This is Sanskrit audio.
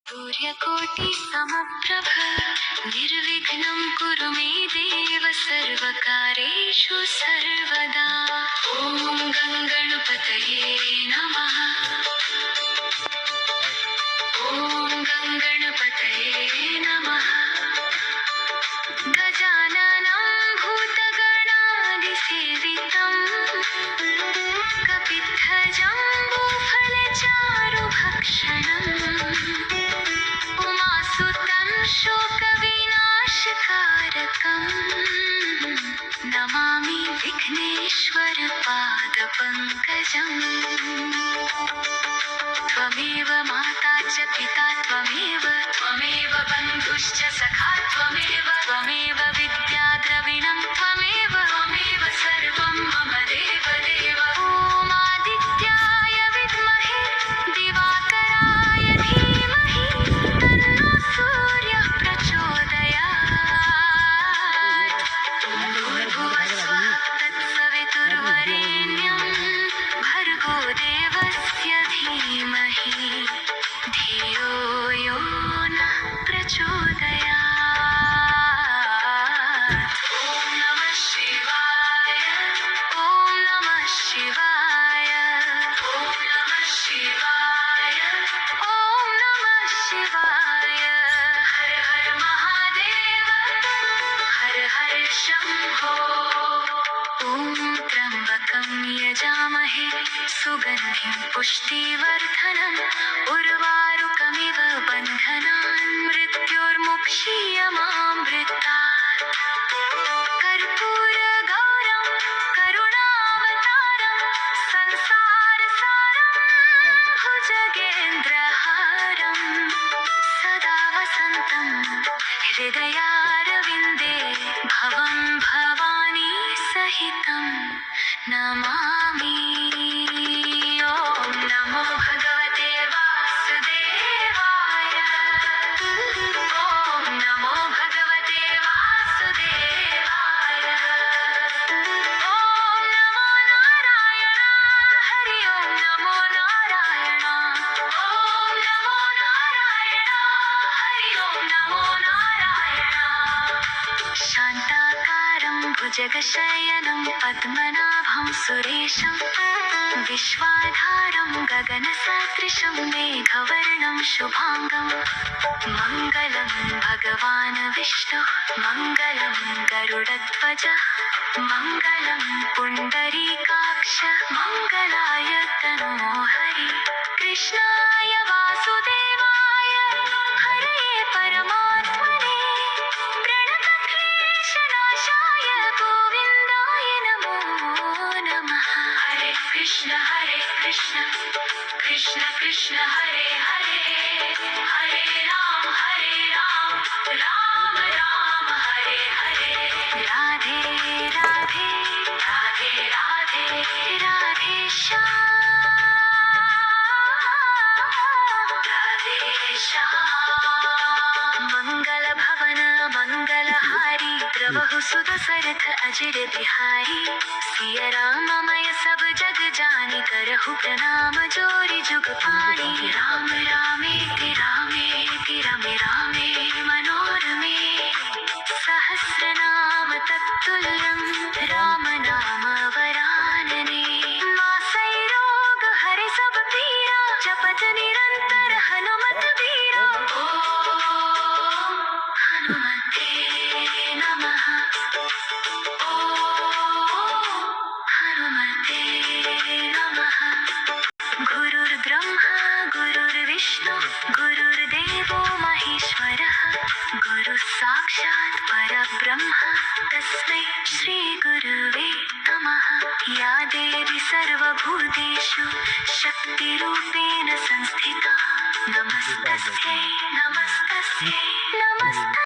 सूर्यकोटि समप्रभ निर्विघ्नं कुरु मे देव सर्वकारेषु सर्वदा। ॐ गङ्गणपतये नमः। ॐ गङ्गणपतये नमः। गजाननं भूतगणादिसेवितं कपित्थजम्बूफलचारुभक्षणम् उमासुतं शोकविनाशकारकम् नमामि विघ्नेश्वरपादपङ्कजम्। त्वमेव माता च पिता त्वमेव बन्धुश्च सखा त्वमेव विद्याद्रविणं त्वमेव सर्वं मम देवदेव। ॐ आदित्याय विद्महे दिवाकराय धीमहि तन्नो सूर्यः प्रचोदयात्। भूर्भुवस्वः तत्सवितुर्वरेण्यं भर्गो देवस्य धीमहि धियो यो नः प्रचोदयात्। ॐ नमः शिवाय। ॐ नमः शिवाय। ॐ नमः शिवाय। ॐ नमः शिवाय। हर हर महादेव हर हर शम्भो। ॐ त्र्यम्बकं यजामहे सुगन्धिं पुष्टिवर्धनम् उर्वारुकमिव बन्धनान् मृत्योर्मुक्षीयमामृतात्। कर्पूरगौरं करुणावतारं संसारसारं भुजगेन्द्रहारं सदा वसन्तं हृदयारविन्दे भवं भवानी सहितं नमामि। ॐ नमो भगवते वासुदेवाय। ॐ नमो भगवते वासुदेवाय। ॐ नमो नारायण हरि ॐ नमो नारायण। ॐ नमो नारायण हरि ॐ नमो नारायण। शान्ताकारं भुजगशयनं पद्मनाभं सुरेशं विश्वाधारं गगनसदृशं मेघवर्णं शुभाङ्गं मङ्गलं भगवान् विष्णुः मङ्गलं गरुडध्वजः मङ्गलं पुण्डरीकाक्ष मङ्गलाय तनो हरि। कृष्णाय वासुदेवाय हरये परमात्मने प्रणतक्लेशनाशाय गोविन्दाय नमो नमः। हरे कृष्ण कृष्ण कृष्ण हरे हरे हरे राम राम राम हरे हरे। राधे राधे राधे राधे राधे श्याम राधे श्याम। मंगल भवन मंगलहारी द्रवहु सुदशरथ अजर बिहारी। सिया राममय सब जग जानी करहु प्रणाम जोरि जुग पानी। राम रामेति रमे रामे मनोरमे सहस्रनाम तत्तुल्यं राम नाम वरानने। मासै रोग हरे सब पीरा जपत निरंतर हनुमत बीरा। ओम हनुमते नमः। ओम हनुमते नमः। गुरुर्ब्रह्मा गुरुर्विष्णु गुरुर्देवो महेश्वरः गुरुः साक्षात् परब्रह्म तस्मै श्रीगुरुवे नमः। या देवी सर्वभूतेषु शक्तिरूपेण संस्थिता नमस्तस्यै नमस्तस्यै नमस्तस्यै।